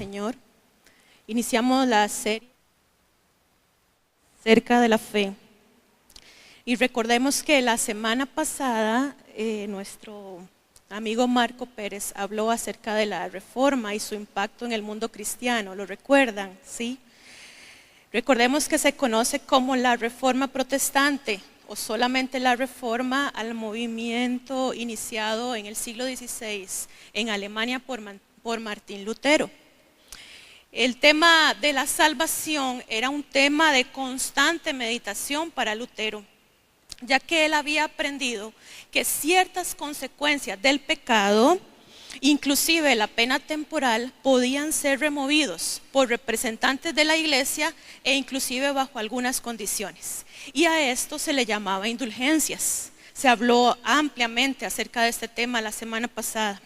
Señor. Iniciamos la serie acerca de la fe. Y recordemos que la semana pasada nuestro amigo Marco Pérez habló acerca de la reforma y su impacto en el mundo cristiano. ¿Lo recuerdan? ¿Sí? Recordemos que se conoce como la reforma protestante o solamente la reforma al movimiento iniciado en el siglo XVI en Alemania por Martín Lutero. El tema de la salvación era un tema de constante meditación para Lutero, ya que él había aprendido que ciertas consecuencias del pecado, inclusive la pena temporal, podían ser removidos por representantes de la iglesia e inclusive bajo algunas condiciones. Y a esto se le llamaba indulgencias. Se habló ampliamente acerca de este tema la semana pasada.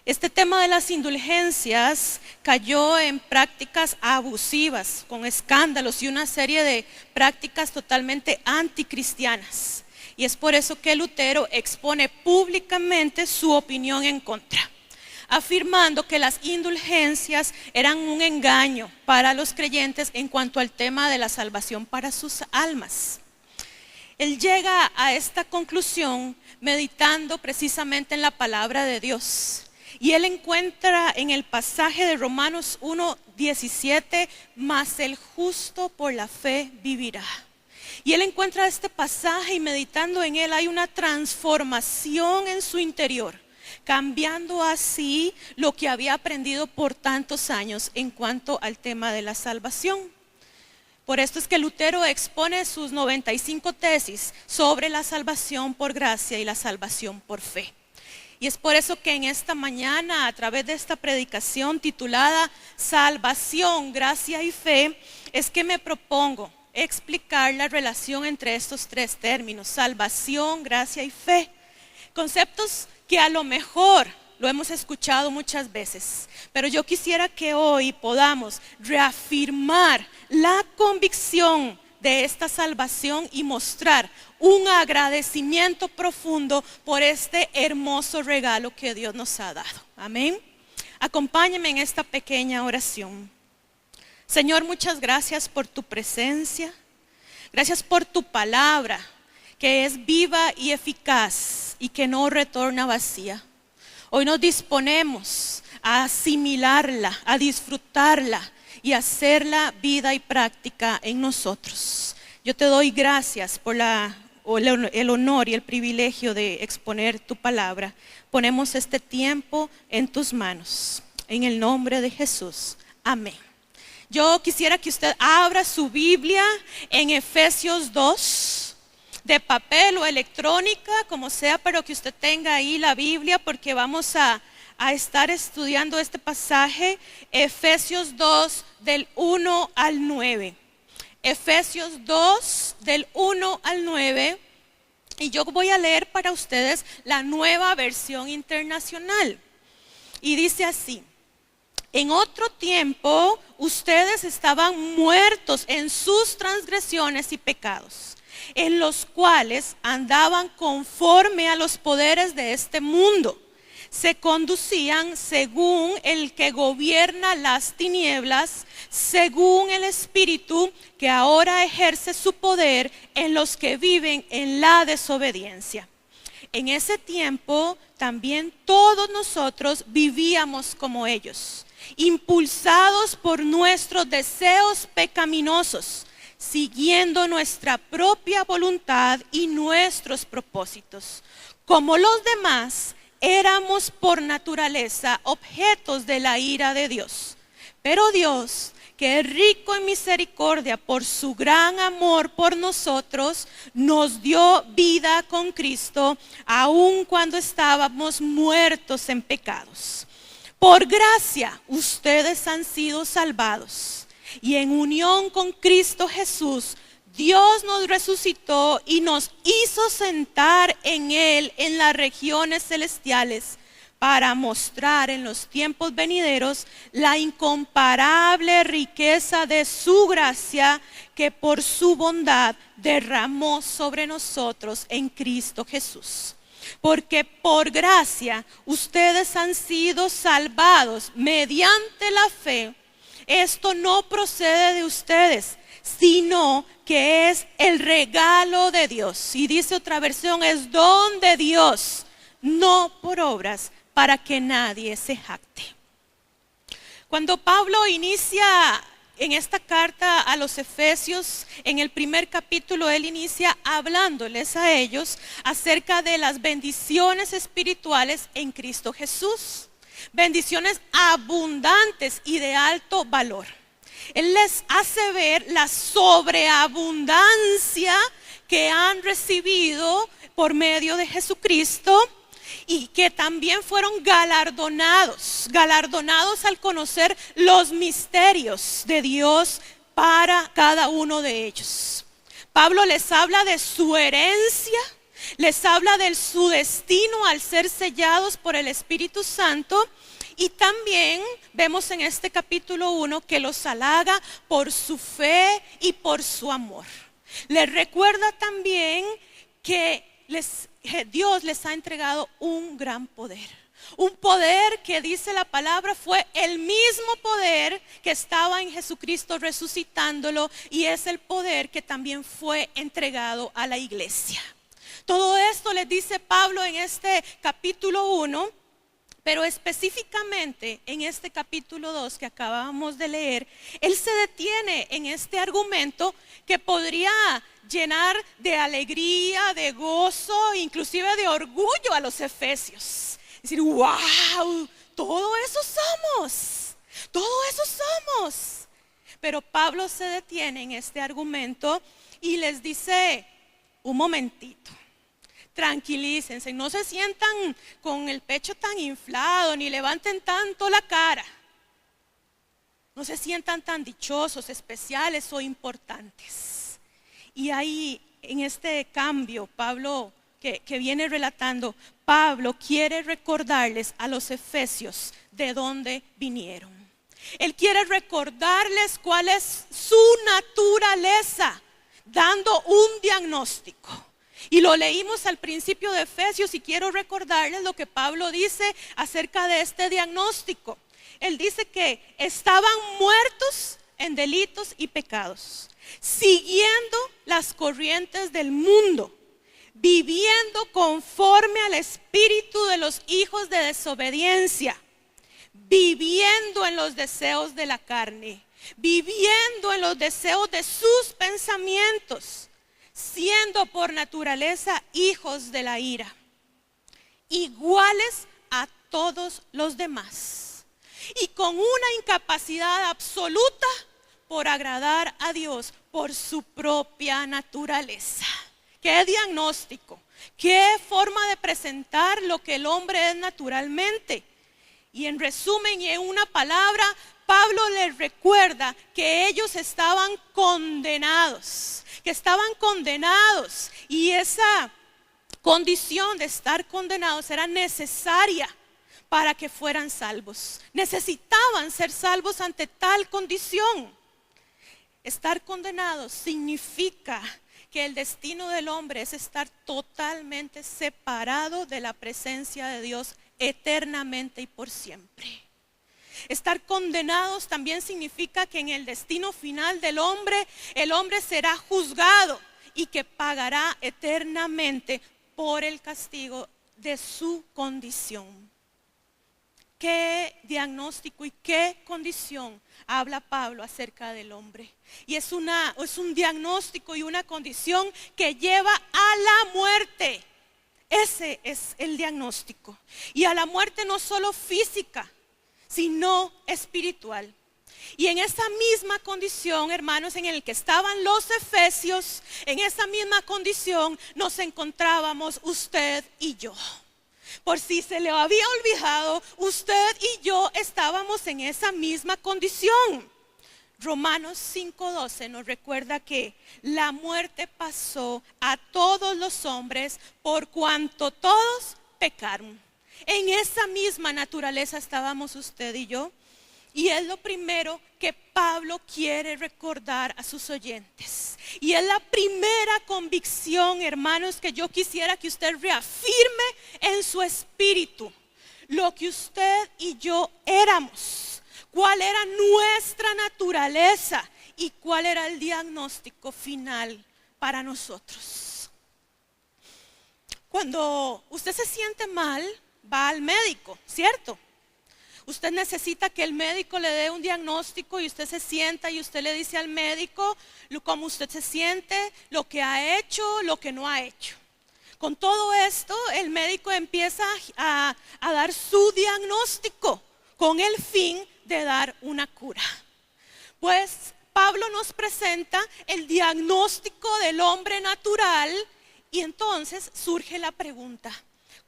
Este tema de las indulgencias cayó en prácticas abusivas, con escándalos y una serie de prácticas totalmente anticristianas. Y es por eso que Lutero expone públicamente su opinión en contra, afirmando que las indulgencias eran un engaño para los creyentes en cuanto al tema de la salvación para sus almas. Él llega a esta conclusión meditando precisamente en la palabra de Dios. Y él encuentra en el pasaje de Romanos 1:17, mas el justo por la fe vivirá. Y él encuentra este pasaje y meditando en él hay una transformación en su interior, cambiando así lo que había aprendido por tantos años en cuanto al tema de la salvación. Por esto es que Lutero expone sus 95 tesis sobre la salvación por gracia y la salvación por fe. Y es por eso que en esta mañana, a través de esta predicación titulada Salvación, Gracia y Fe, es que me propongo explicar la relación entre estos tres términos, salvación, gracia y fe. Conceptos que a lo mejor lo hemos escuchado muchas veces, pero yo quisiera que hoy podamos reafirmar la convicción de esta salvación y mostrar un agradecimiento profundo por este hermoso regalo que Dios nos ha dado. Amén. Acompáñenme en esta pequeña oración. Señor, muchas gracias por tu presencia. Gracias por tu palabra, que es viva y eficaz y que no retorna vacía. Hoy nos disponemos a asimilarla, a disfrutarla y hacerla vida y práctica en nosotros. Yo te doy gracias por el honor y el privilegio de exponer tu palabra. Ponemos este tiempo en tus manos. En el nombre de Jesús. Amén. Yo quisiera que usted abra su Biblia en Efesios 2, de papel o electrónica, como sea, pero que usted tenga ahí la Biblia porque vamos a estar estudiando este pasaje, Efesios 2 del 1 al 9. Efesios 2 del 1 al 9, y yo voy a leer para ustedes la Nueva Versión Internacional. Y dice así: en otro tiempo ustedes estaban muertos en sus transgresiones y pecados, en los cuales andaban conforme a los poderes de este mundo. Se conducían según el que gobierna las tinieblas, según el espíritu que ahora ejerce su poder en los que viven en la desobediencia. En ese tiempo también todos nosotros vivíamos como ellos, impulsados por nuestros deseos pecaminosos, siguiendo nuestra propia voluntad y nuestros propósitos. Como los demás, éramos por naturaleza objetos de la ira de Dios. Pero Dios, que es rico en misericordia por su gran amor por nosotros, nos dio vida con Cristo, aun cuando estábamos muertos en pecados. Por gracia ustedes han sido salvados, y en unión con Cristo Jesús, Dios nos resucitó y nos hizo sentar en Él en las regiones celestiales para mostrar en los tiempos venideros la incomparable riqueza de su gracia que por su bondad derramó sobre nosotros en Cristo Jesús. Porque por gracia ustedes han sido salvados mediante la fe. Esto no procede de ustedes, sino que es el regalo de Dios. Y dice otra versión, es don de Dios, no por obras, para que nadie se jacte. Cuando Pablo inicia en esta carta a los Efesios, en el primer capítulo, él inicia hablándoles a ellos acerca de las bendiciones espirituales en Cristo Jesús. Bendiciones abundantes y de alto valor. Él les hace ver la sobreabundancia que han recibido por medio de Jesucristo y que también fueron galardonados al conocer los misterios de Dios para cada uno de ellos. Pablo les habla de su herencia, les habla de su destino al ser sellados por el Espíritu Santo. Y también vemos en este capítulo 1 que los halaga por su fe y por su amor. Les recuerda también que Dios les ha entregado un gran poder. Un poder que dice la palabra fue el mismo poder que estaba en Jesucristo resucitándolo, y es el poder que también fue entregado a la iglesia. Todo esto les dice Pablo en este capítulo 1. Pero específicamente en este capítulo 2 que acabamos de leer, él se detiene en este argumento que podría llenar de alegría, de gozo, inclusive de orgullo a los efesios. Es decir, wow, todo eso somos. Pero Pablo se detiene en este argumento y les dice, un momentito. Tranquilícense, no se sientan con el pecho tan inflado, ni levanten tanto la cara. No se sientan tan dichosos, especiales o importantes. Y ahí, en este cambio, Pablo, que viene relatando, Pablo quiere recordarles a los efesios de dónde vinieron. Él quiere recordarles cuál es su naturaleza, dando un diagnóstico. Y lo leímos al principio de Efesios y quiero recordarles lo que Pablo dice acerca de este diagnóstico. Él dice que estaban muertos en delitos y pecados, siguiendo las corrientes del mundo, viviendo conforme al espíritu de los hijos de desobediencia, viviendo en los deseos de la carne, viviendo en los deseos de sus pensamientos, siendo por naturaleza hijos de la ira, iguales a todos los demás, y con una incapacidad absoluta por agradar a Dios por su propia naturaleza. ¿Qué diagnóstico? ¿Qué forma de presentar lo que el hombre es naturalmente? Y en resumen y en una palabra, Pablo les recuerda que ellos estaban condenados, y esa condición de estar condenados era necesaria para que fueran salvos. Necesitaban ser salvos ante tal condición. Estar condenados significa que el destino del hombre es estar totalmente separado de la presencia de Dios eternamente y por siempre. Estar condenados también significa que en el destino final del hombre, el hombre será juzgado y que pagará eternamente por el castigo de su condición. ¿Qué diagnóstico y qué condición habla Pablo acerca del hombre? Y es un diagnóstico y una condición que lleva a la muerte. Ese es el diagnóstico. Y a la muerte no solo física, sino espiritual. Y en esa misma condición, hermanos, en el que estaban los efesios, en esa misma condición nos encontrábamos usted y yo. Por si se le había olvidado, usted y yo estábamos en esa misma condición. Romanos 5:12 nos recuerda que la muerte pasó a todos los hombres por cuanto todos pecaron. En esa misma naturaleza estábamos usted y yo. Y es lo primero que Pablo quiere recordar a sus oyentes. Y es la primera convicción, hermanos, que yo quisiera que usted reafirme en su espíritu lo que usted y yo éramos, cuál era nuestra naturaleza y cuál era el diagnóstico final para nosotros. Cuando usted se siente mal, va al médico, ¿cierto? Usted necesita que el médico le dé un diagnóstico y usted se sienta y usted le dice al médico cómo usted se siente, lo que ha hecho, lo que no ha hecho. Con todo esto, el médico empieza a dar su diagnóstico con el fin de dar una cura. Pues Pablo nos presenta el diagnóstico del hombre natural y entonces surge la pregunta,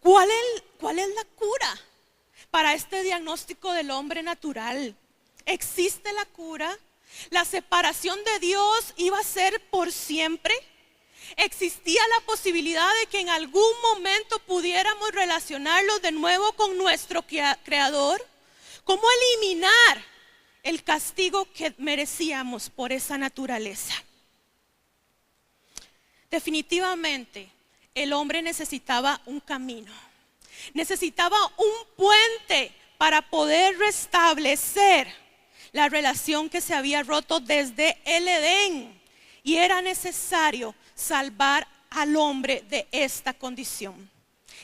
¿cuál es la cura para este diagnóstico del hombre natural? ¿Existe la cura? ¿La separación de Dios iba a ser por siempre? ¿Existía la posibilidad de que en algún momento pudiéramos relacionarnos de nuevo con nuestro Creador? ¿Cómo eliminar el castigo que merecíamos por esa naturaleza? Definitivamente, el hombre necesitaba un camino. Necesitaba un puente para poder restablecer la relación que se había roto desde el Edén. Y era necesario salvar al hombre de esta condición.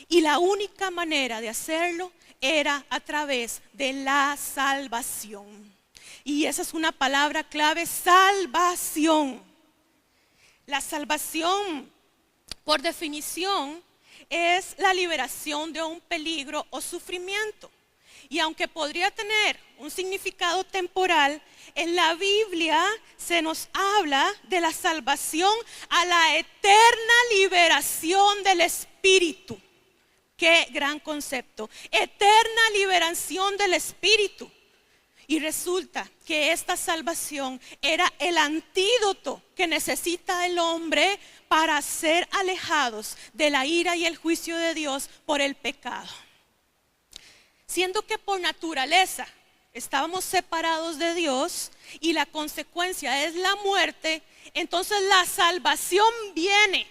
Y la única manera de hacerlo era a través de la salvación. Y esa es una palabra clave, salvación. La salvación, por definición, es la liberación de un peligro o sufrimiento. Y aunque podría tener un significado temporal, en la Biblia se nos habla de la salvación a la eterna liberación del espíritu. Qué gran concepto, eterna liberación del espíritu. Y resulta que esta salvación era el antídoto que necesita el hombre para ser alejados de la ira y el juicio de Dios por el pecado. Siendo que por naturaleza estábamos separados de Dios y la consecuencia es la muerte, entonces la salvación viene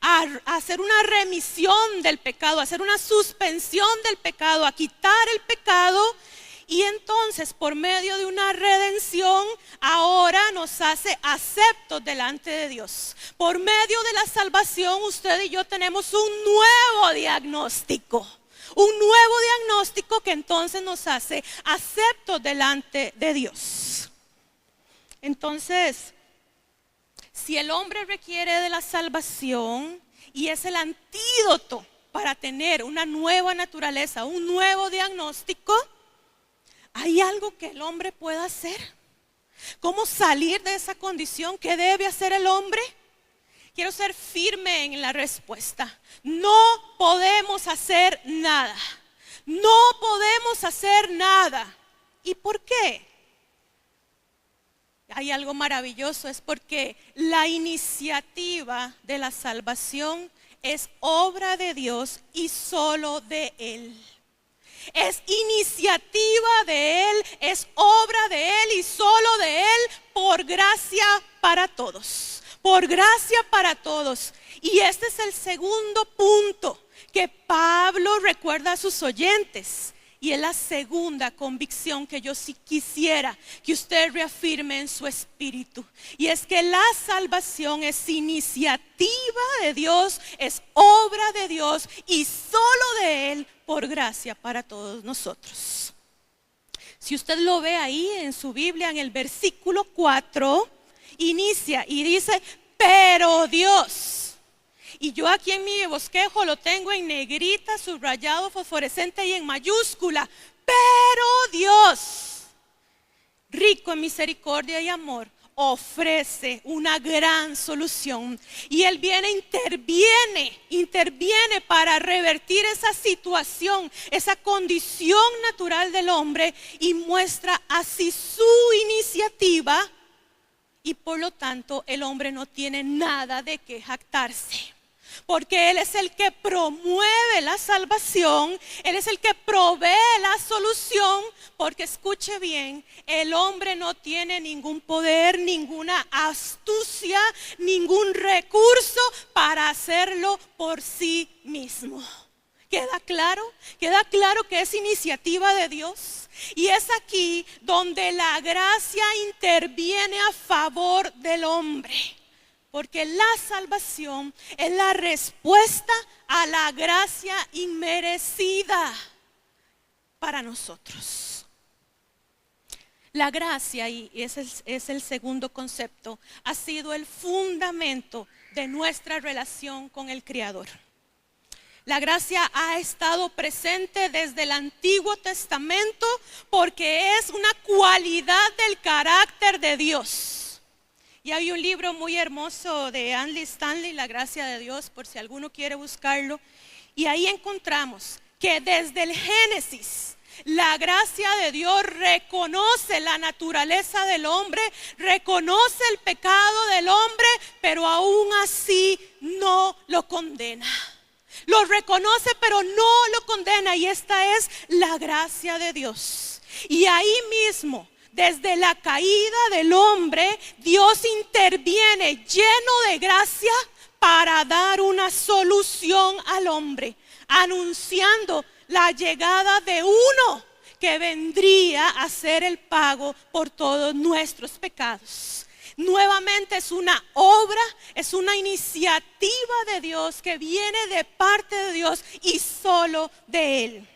a hacer una remisión del pecado, a hacer una suspensión del pecado, a quitar el pecado. Y entonces por medio de una redención ahora nos hace aceptos delante de Dios. Por medio de la salvación usted y yo tenemos un nuevo diagnóstico. Un nuevo diagnóstico que entonces nos hace aceptos delante de Dios. Entonces, si el hombre requiere de la salvación y es el antídoto para tener una nueva naturaleza, un nuevo diagnóstico, ¿hay algo que el hombre pueda hacer? ¿Cómo salir de esa condición? ¿Qué debe hacer el hombre? Quiero ser firme en la respuesta. No podemos hacer nada. No podemos hacer nada. ¿Y por qué? Hay algo maravilloso, es porque la iniciativa de la salvación es obra de Dios y solo de Él. Es iniciativa de Él, es obra de Él y solo de Él, por gracia para todos. Por gracia para todos. Y este es el segundo punto que Pablo recuerda a sus oyentes. Y es la segunda convicción que yo sí quisiera que usted reafirme en su espíritu. Y es que la salvación es iniciativa de Dios, es obra de Dios y solo de Él, por gracia para todos nosotros. Si usted lo ve ahí en su Biblia, en el versículo 4, inicia y dice, pero Dios. Y yo aquí en mi bosquejo lo tengo en negrita, subrayado, fosforescente y en mayúscula. Pero Dios, rico en misericordia y amor, ofrece una gran solución. Y Él viene, interviene para revertir esa situación, esa condición natural del hombre y muestra así su iniciativa. Y por lo tanto el hombre no tiene nada de qué jactarse. Porque Él es el que promueve la salvación, Él es el que provee la solución, porque escuche bien, el hombre no tiene ningún poder, ninguna astucia, ningún recurso para hacerlo por sí mismo. ¿Queda claro? ¿Queda claro que es iniciativa de Dios? Y es aquí donde la gracia interviene a favor del hombre. Porque la salvación es la respuesta a la gracia inmerecida para nosotros. La gracia, y ese es el segundo concepto, ha sido el fundamento de nuestra relación con el Creador. La gracia ha estado presente desde el Antiguo Testamento porque es una cualidad del carácter de Dios. Y hay un libro muy hermoso de Andy Stanley, La gracia de Dios, por si alguno quiere buscarlo. Y ahí encontramos que desde el Génesis, la gracia de Dios reconoce la naturaleza del hombre, reconoce el pecado del hombre, pero aún así no lo condena. Lo reconoce, pero no lo condena. Y esta es la gracia de Dios. Y ahí mismo, desde la caída del hombre, Dios interviene lleno de gracia para dar una solución al hombre, anunciando la llegada de uno que vendría a ser el pago por todos nuestros pecados. Nuevamente es una obra, es una iniciativa de Dios que viene de parte de Dios y solo de Él.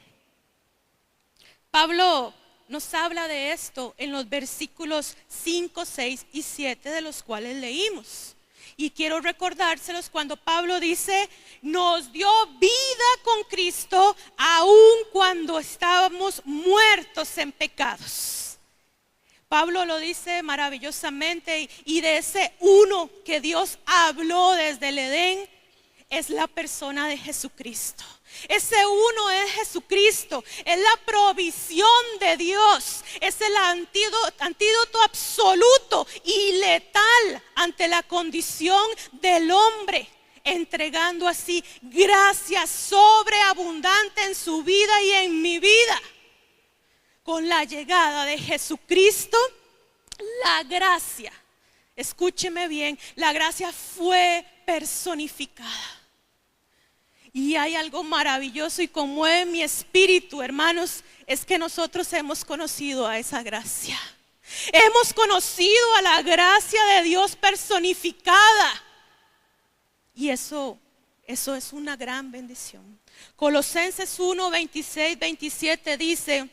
Pablo nos habla de esto en los versículos 5, 6 y 7 de los cuales leímos. Y quiero recordárselos cuando Pablo dice, nos dio vida con Cristo aun cuando estábamos muertos en pecados. Pablo lo dice maravillosamente y de ese uno que Dios habló desde el Edén es la persona de Jesucristo. Ese uno es Jesucristo, es la provisión de Dios, es el antídoto absoluto y letal ante la condición del hombre, entregando así gracia sobreabundante en su vida y en mi vida. Con la llegada de Jesucristo, la gracia, escúcheme bien, la gracia fue personificada. Y hay algo maravilloso y conmueve mi espíritu, hermanos, es que nosotros hemos conocido a esa gracia. Hemos conocido a la gracia de Dios personificada. Y eso es una gran bendición. Colosenses 1, 26, 27 dice,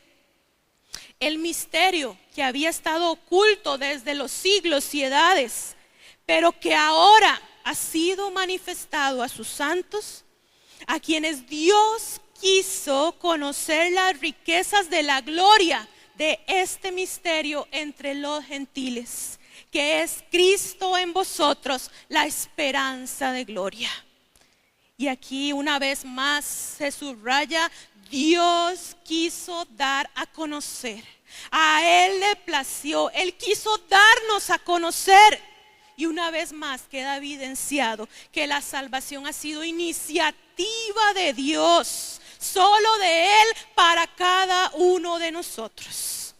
el misterio que había estado oculto desde los siglos y edades, pero que ahora ha sido manifestado a sus santos, a quienes Dios quiso conocer las riquezas de la gloria de este misterio entre los gentiles, que es Cristo en vosotros, la esperanza de gloria. Y aquí una vez más se subraya, Dios quiso dar a conocer. A Él le plació, Él quiso darnos a conocer. Y una vez más queda evidenciado que la salvación ha sido iniciativa de Dios, solo de Él para cada uno de nosotros.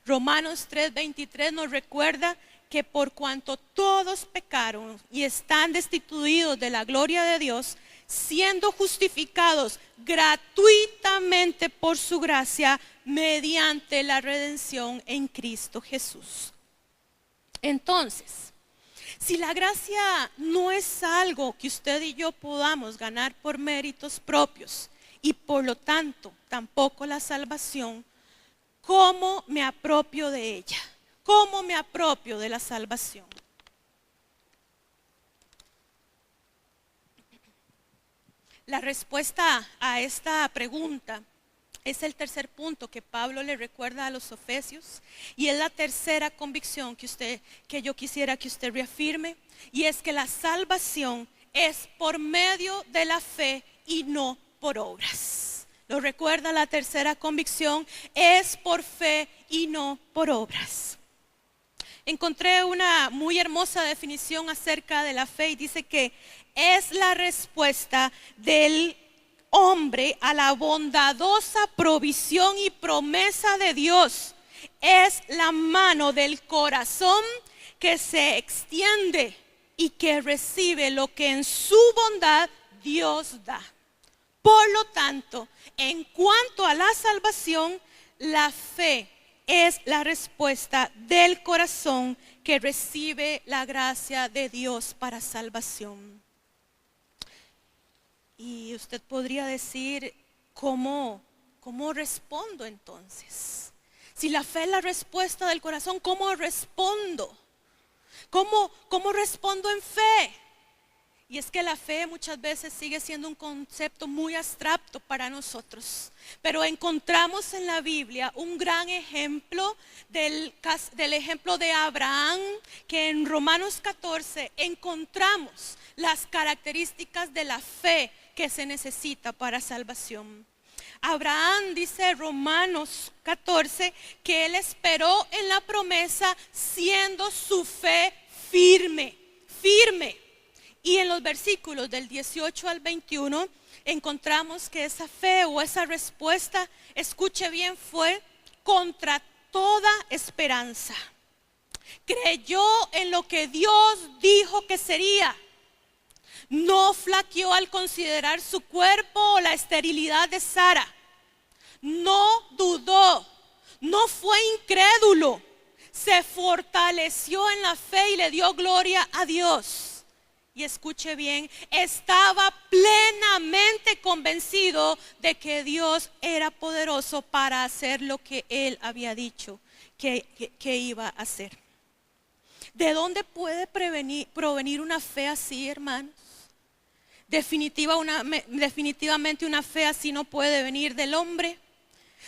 Romanos 3:23 nos recuerda que por cuanto todos pecaron y están destituidos de la gloria de Dios, siendo justificados gratuitamente por su gracia mediante la redención en Cristo Jesús. Entonces, si la gracia no es algo que usted y yo podamos ganar por méritos propios y por lo tanto tampoco la salvación, ¿cómo me apropio de ella? ¿Cómo me apropio de la salvación? La respuesta a esta pregunta es el tercer punto que Pablo le recuerda a los efesios y es la tercera convicción que yo quisiera que usted reafirme, y es que la salvación es por medio de la fe y no por obras. ¿Lo recuerda? La tercera convicción es por fe y no por obras. Encontré una muy hermosa definición acerca de la fe y dice que es la respuesta del hombre a la bondadosa provisión y promesa de Dios. Es la mano del corazón que se extiende y que recibe lo que en su bondad Dios da. Por lo tanto, en cuanto a la salvación, la fe es la respuesta del corazón que recibe la gracia de Dios para salvación. Y usted podría decir, ¿cómo respondo entonces? Si la fe es la respuesta del corazón, ¿cómo respondo? ¿Cómo respondo en fe? Y es que la fe muchas veces sigue siendo un concepto muy abstracto para nosotros. Pero encontramos en la Biblia un gran ejemplo del ejemplo de Abraham, que en Romanos 14 encontramos las características de la fe que se necesita para salvación. Abraham, dice Romanos 14, que él esperó en la promesa siendo su fe firme. Y en los versículos del 18 al 21 encontramos que esa fe o esa respuesta, escuche bien, fue contra toda esperanza. Creyó en lo que Dios dijo que sería. No flaqueó al considerar su cuerpo o la esterilidad de Sara. No dudó, no fue incrédulo. Se fortaleció en la fe y le dio gloria a Dios. Y escuche bien, estaba plenamente convencido de que Dios era poderoso para hacer lo que él había dicho que iba a hacer. ¿De dónde puede provenir una fe así, hermanos? Definitivamente una fe así no puede venir del hombre.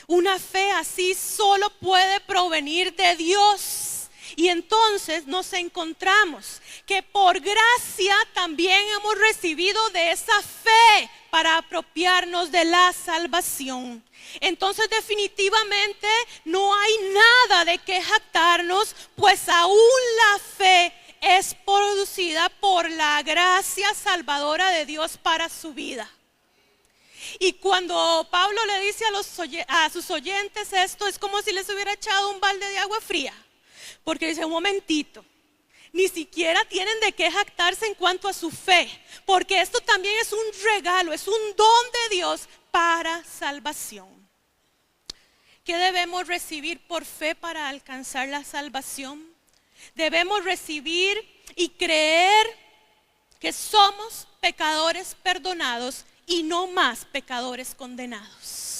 Una fe así solo puede provenir de Dios. Y entonces nos encontramos que por gracia también hemos recibido de esa fe para apropiarnos de la salvación. Entonces definitivamente no hay nada de qué jactarnos, pues aún la fe es producida por la gracia salvadora de Dios para su vida. Y cuando Pablo le dice a sus oyentes esto, es como si les hubiera echado un balde de agua fría. Porque dice, un momentito, ni siquiera tienen de qué jactarse en cuanto a su fe, porque esto también es un regalo, es un don de Dios para salvación. ¿Qué debemos recibir por fe para alcanzar la salvación? Debemos recibir y creer que somos pecadores perdonados y no más pecadores condenados.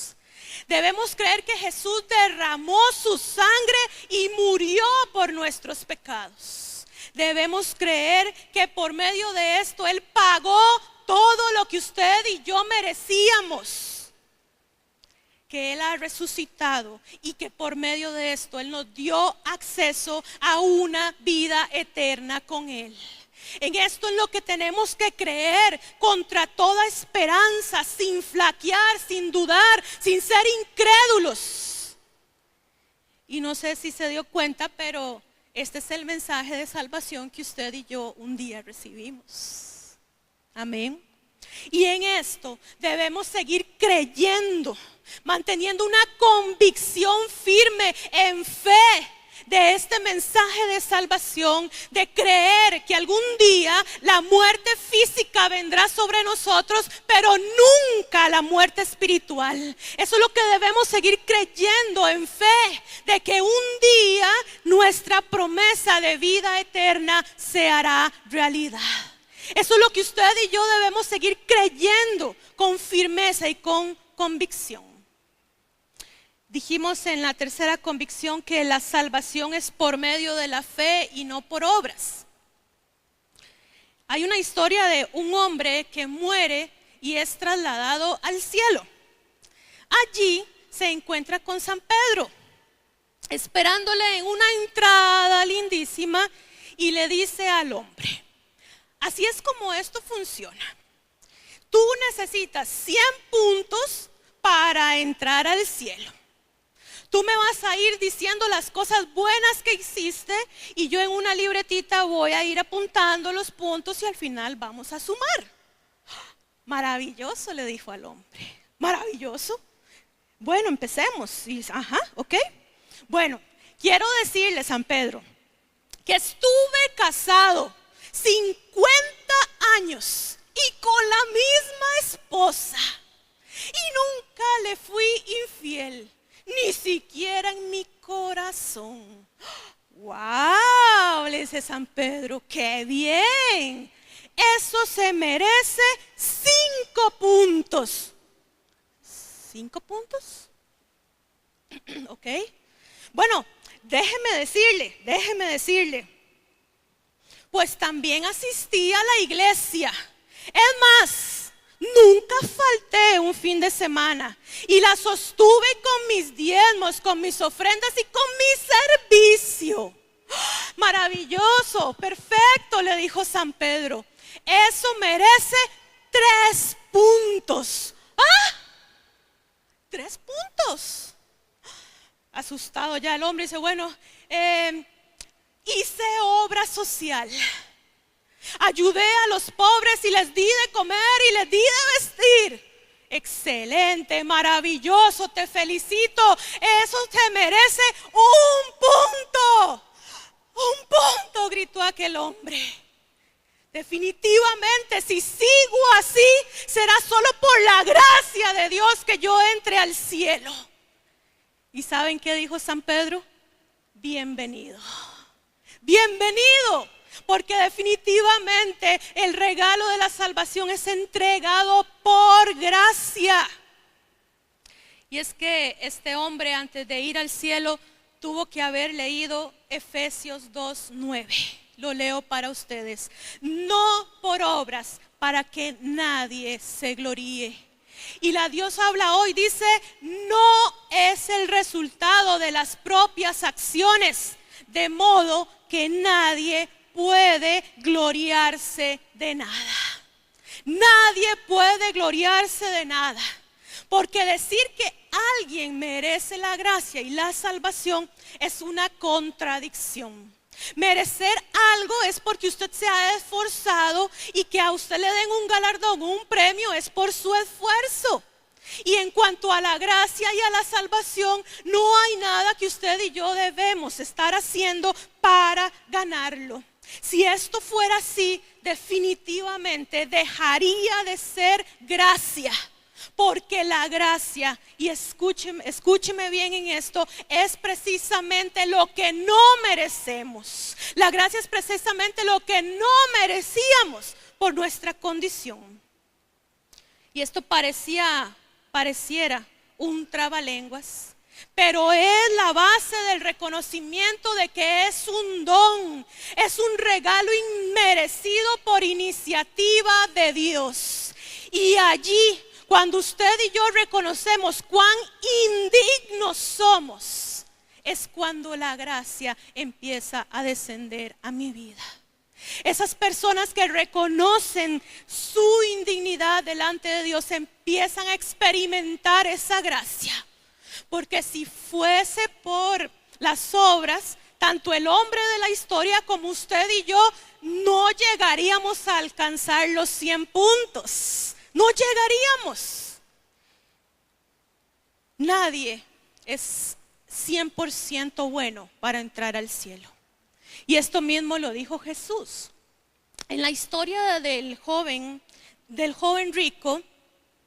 Debemos creer que Jesús derramó su sangre y murió por nuestros pecados. Debemos creer que por medio de esto Él pagó todo lo que usted y yo merecíamos. Que Él ha resucitado y que por medio de esto Él nos dio acceso a una vida eterna con Él. En esto es lo que tenemos que creer contra toda esperanza, sin flaquear, sin dudar, sin ser incrédulos. Y no sé si se dio cuenta, pero este es el mensaje de salvación que usted y yo un día recibimos. Amén. Y en esto debemos seguir creyendo, manteniendo una convicción firme en fe de este mensaje de salvación, de creer que algún día la muerte física vendrá sobre nosotros, pero nunca la muerte espiritual. Eso es lo que debemos seguir creyendo en fe, de que un día nuestra promesa de vida eterna se hará realidad. Eso es lo que usted y yo debemos seguir creyendo con firmeza y con convicción. Dijimos en la tercera convicción que la salvación es por medio de la fe y no por obras. Hay una historia de un hombre que muere y es trasladado al cielo. Allí se encuentra con San Pedro, esperándole en una entrada lindísima, y le dice al hombre: así es como esto funciona. Tú necesitas 100 puntos para entrar al cielo. Tú me vas a ir diciendo las cosas buenas que hiciste y yo en una libretita voy a ir apuntando los puntos y al final vamos a sumar. Maravilloso, le dijo al hombre. Maravilloso. Bueno, empecemos. Y, ok. Bueno, quiero decirle, San Pedro, que estuve casado 50 años y con la misma esposa. y nunca le fui infiel, ni siquiera en mi corazón. ¡Wow! Le dice San Pedro, ¡qué bien! Eso se merece 5 puntos. ¿5 puntos? ¿Ok? Bueno, déjeme decirle. Pues también asistí a la iglesia. Es más, nunca falté un fin de semana y la sostuve con mis diezmos, con mis ofrendas y con mi servicio. Maravilloso, perfecto, le dijo San Pedro. Eso merece 3 puntos. ¡Ah! 3 puntos. Asustado ya el hombre dice, bueno, hice obra social. Ayudé a los pobres y les di de comer y les di de vestir. Excelente, maravilloso, te felicito. Eso te merece 1 punto. 1 punto, gritó aquel hombre. Definitivamente, si sigo así, será solo por la gracia de Dios que yo entre al cielo. ¿Y saben qué dijo San Pedro? Bienvenido. Bienvenido, porque definitivamente el regalo de la salvación es entregado por gracia. Y es que este hombre, antes de ir al cielo, tuvo que haber leído Efesios 2:9. Lo leo para ustedes. No por obras, para que nadie se gloríe. Y la Dios habla hoy, dice, no es el resultado de las propias acciones, de modo que nadie puede gloriarse de nada. Nadie puede gloriarse de nada. Porque decir que alguien merece la gracia y la salvación es una contradicción. Merecer algo es porque usted se ha esforzado y que a usted le den un galardón, un premio, es por su esfuerzo. Y en cuanto a la gracia y a la salvación, no hay nada que usted y yo debemos estar haciendo para ganarlo. Si esto fuera así, definitivamente dejaría de ser gracia. Porque la gracia, y escúcheme bien en esto, es precisamente lo que no merecemos. La gracia es precisamente lo que no merecíamos por nuestra condición. Y esto pareciera un trabalenguas, pero es la base del reconocimiento de que es un don, es un regalo inmerecido por iniciativa de Dios. Y allí, cuando usted y yo reconocemos cuán indignos somos, es cuando la gracia empieza a descender a mi vida. Esas personas que reconocen su indignidad delante de Dios empiezan a experimentar esa gracia. Porque si fuese por las obras, tanto el hombre de la historia como usted y yo no llegaríamos a alcanzar los 100 puntos. No llegaríamos. Nadie es 100% bueno para entrar al cielo. Y esto mismo lo dijo Jesús. En la historia del joven rico,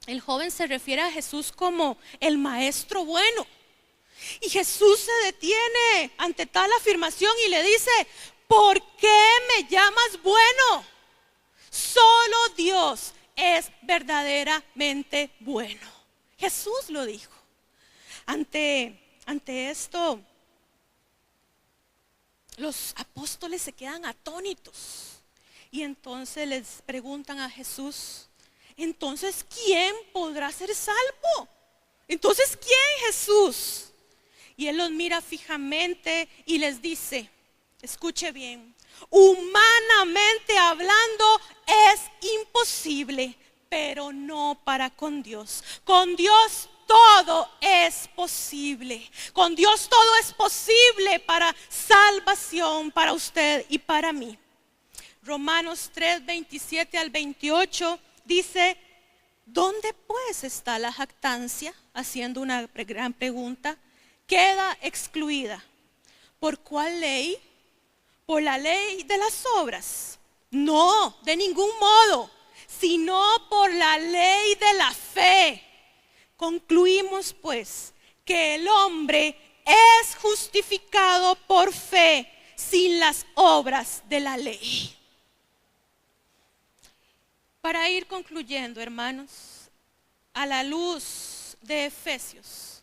el joven se refiere a Jesús como el maestro bueno. Y Jesús se detiene ante tal afirmación y le dice, ¿por qué me llamas bueno? Solo Dios es verdaderamente bueno. Jesús lo dijo. Ante esto, los apóstoles se quedan atónitos. Y entonces les preguntan a Jesús, entonces, ¿quién podrá ser salvo? Entonces, ¿quién, Jesús? Y él los mira fijamente y les dice, escuche bien, humanamente hablando es imposible, pero no para con Dios. Con Dios todo es posible. Con Dios todo es posible para salvación, para usted y para mí. Romanos 3, 27 al 28 dice, ¿dónde pues está la jactancia? Haciendo una gran pregunta. Queda excluida. ¿Por cuál ley? ¿Por la ley de las obras? No, de ningún modo, sino por la ley de la fe. concluimos pues que el hombre es justificado por fe sin las obras de la ley. Para ir concluyendo, hermanos, a la luz de Efesios,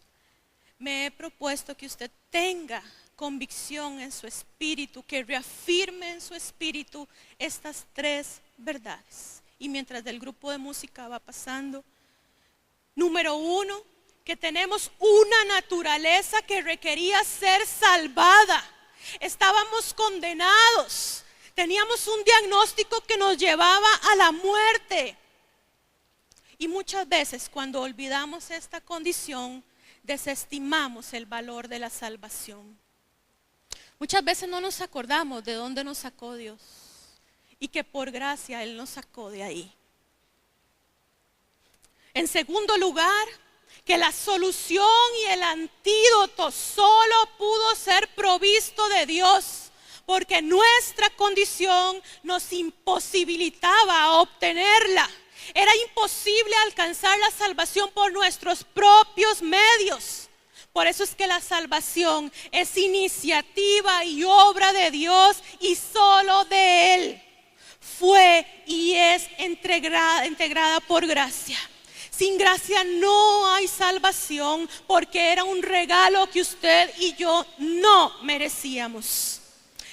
me he propuesto que usted tenga convicción en su espíritu, que reafirme en su espíritu estas tres verdades. Y mientras el grupo de música va pasando, número 1, que tenemos una naturaleza que requería ser salvada. Estábamos condenados, teníamos un diagnóstico que nos llevaba a la muerte. Y muchas veces cuando olvidamos esta condición, desestimamos el valor de la salvación. Muchas veces no nos acordamos de dónde nos sacó Dios y que por gracia Él nos sacó de ahí. En segundo lugar, que la solución y el antídoto solo pudo ser provisto de Dios, porque nuestra condición nos imposibilitaba obtenerla. Era imposible alcanzar la salvación por nuestros propios medios. Por eso es que la salvación es iniciativa y obra de Dios y solo de Él. Fue y es integrada por gracia. Sin gracia no hay salvación, porque era un regalo que usted y yo no merecíamos.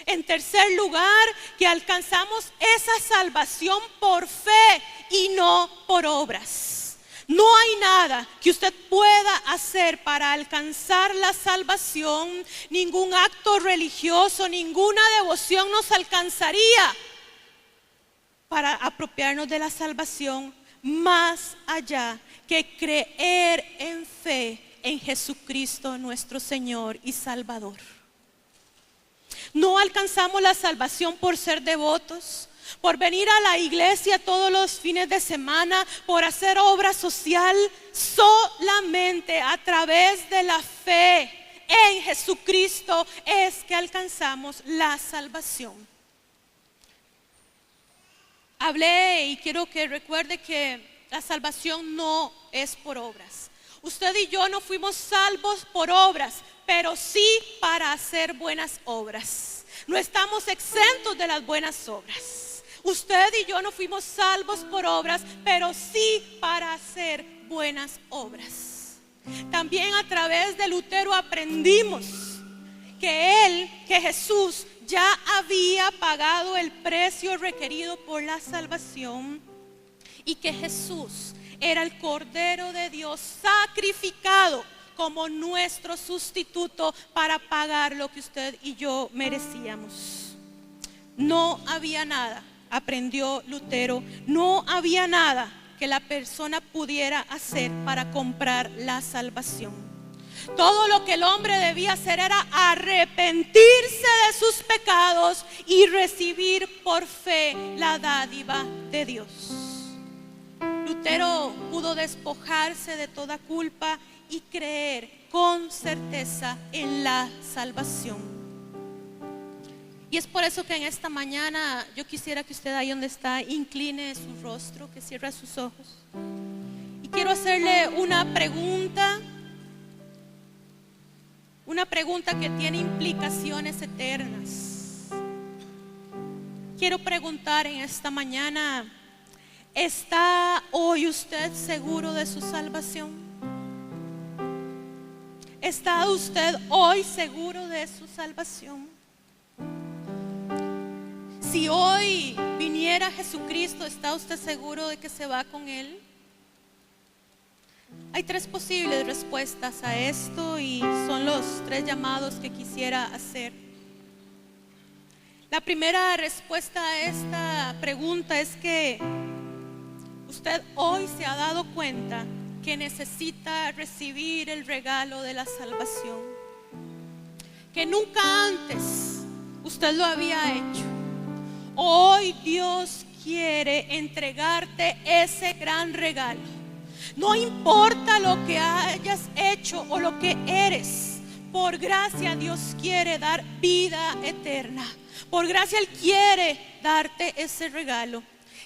En tercer lugar, que alcanzamos esa salvación por fe y no por obras. No hay nada que usted pueda hacer para alcanzar la salvación. Ningún acto religioso, ninguna devoción nos alcanzaría para apropiarnos de la salvación, más allá que creer en fe en Jesucristo nuestro Señor y Salvador. No alcanzamos la salvación por ser devotos, por venir a la iglesia todos los fines de semana, por hacer obra social. Solamente a través de la fe en Jesucristo es que alcanzamos la salvación. Hablé y quiero que recuerde que la salvación no es por obras. Usted y yo no fuimos salvos por obras, pero sí para hacer buenas obras. No estamos exentos de las buenas obras. Usted y yo no fuimos salvos por obras, pero sí para hacer buenas obras. También a través de Lutero aprendimos que Jesús ya había pagado el precio requerido por la salvación y que Jesús era el Cordero de Dios sacrificado como nuestro sustituto para pagar lo que usted y yo merecíamos. No había nada, aprendió Lutero, no había nada que la persona pudiera hacer para comprar la salvación. Todo lo que el hombre debía hacer era arrepentirse de sus pecados y recibir por fe la dádiva de Dios. Lutero pudo despojarse de toda culpa y creer con certeza en la salvación. Y es por eso que en esta mañana yo quisiera que usted ahí donde está incline su rostro, que cierre sus ojos. Y quiero hacerle una pregunta que tiene implicaciones eternas. Quiero preguntar en esta mañana, ¿está hoy usted seguro de su salvación? ¿Está usted hoy seguro de su salvación? Si hoy viniera Jesucristo, ¿está usted seguro de que se va con Él? Hay tres posibles respuestas a esto y son los tres llamados que quisiera hacer. La primera respuesta a esta pregunta es que usted hoy se ha dado cuenta que necesita recibir el regalo de la salvación, que nunca antes usted lo había hecho. Hoy Dios quiere entregarte ese gran regalo. No importa lo que hayas hecho o lo que eres, por gracia Dios quiere dar vida eterna. Por gracia Él quiere darte ese regalo.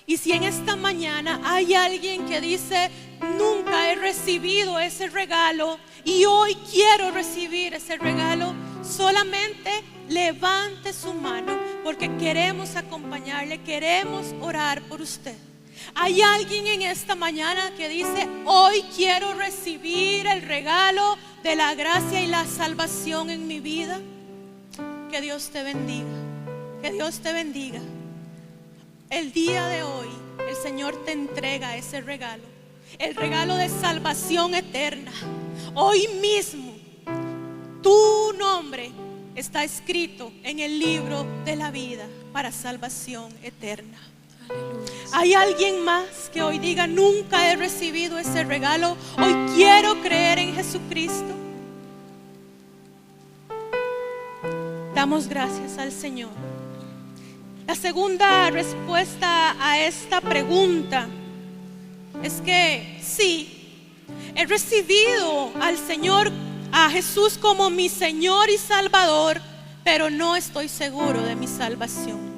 Y si en esta mañana hay alguien que dice, nunca he recibido ese regalo y hoy quiero recibir ese regalo, solamente levante su mano, porque queremos acompañarle, queremos orar por usted. ¿Hay alguien en esta mañana que dice: hoy quiero recibir el regalo de la gracia y la salvación en mi vida? Que Dios te bendiga, que Dios te bendiga. El día de hoy el Señor te entrega ese regalo, el regalo de salvación eterna. Hoy mismo tu nombre está escrito en el libro de la vida para salvación eterna. ¿Hay alguien más que hoy diga: nunca he recibido ese regalo, hoy quiero creer en Jesucristo? Damos gracias al Señor. La segunda respuesta a esta pregunta es que sí, he recibido al Señor, a Jesús como mi Señor y Salvador, pero no estoy seguro de mi salvación.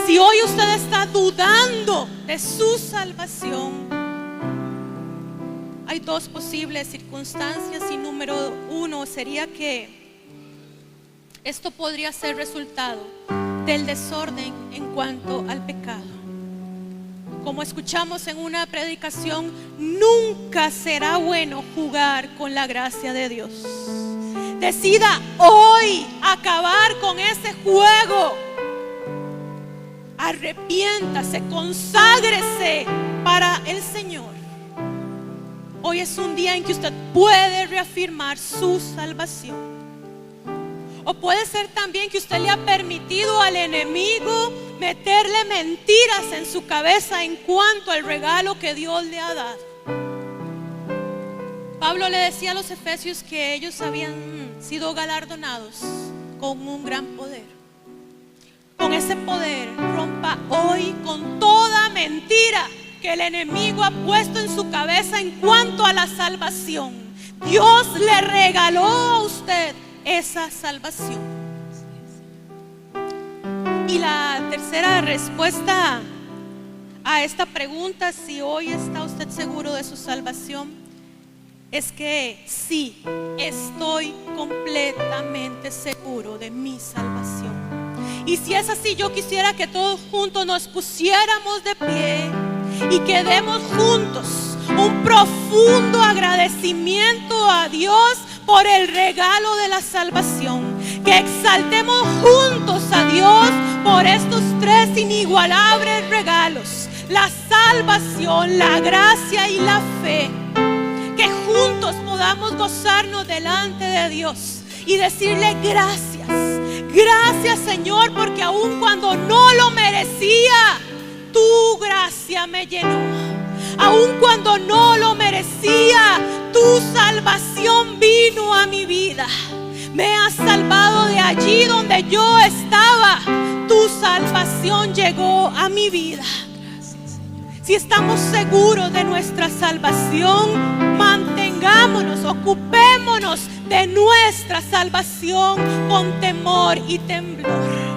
Si hoy usted está dudando de su salvación, hay dos posibles circunstancias, y número uno sería que esto podría ser resultado del desorden en cuanto al pecado. Como escuchamos en una predicación, nunca será bueno jugar con la gracia de Dios. Decida hoy acabar con ese juego. Arrepiéntase, conságrese para el Señor. Hoy es un día en que usted puede reafirmar su salvación. O puede ser también que usted le ha permitido al enemigo meterle mentiras en su cabeza en cuanto al regalo que Dios le ha dado. Pablo le decía a los efesios que ellos habían sido galardonados con un gran poder. Con ese poder rompa hoy con toda mentira que el enemigo ha puesto en su cabeza en cuanto a la salvación. Dios le regaló a usted esa salvación. Y la tercera respuesta a esta pregunta, si hoy está usted seguro de su salvación, es que sí, estoy completamente seguro de mi salvación. Y si es así, yo quisiera que todos juntos nos pusiéramos de pie y que demos juntos un profundo agradecimiento a Dios por el regalo de la salvación. Que exaltemos juntos a Dios por estos tres inigualables regalos: la salvación, la gracia y la fe. Que juntos podamos gozarnos delante de Dios y decirle gracias. Gracias, Señor, porque aun cuando no lo merecía, tu gracia me llenó. Aun cuando no lo merecía, tu salvación vino a mi vida. Me has salvado de allí donde yo estaba. Tu salvación llegó a mi vida. Si estamos seguros de nuestra salvación, mantengámonos, ocupémonos de nuestra salvación con temor y temblor.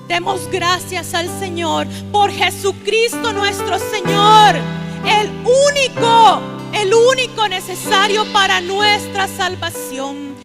Demos gracias al Señor por Jesucristo nuestro Señor, el único necesario para nuestra salvación.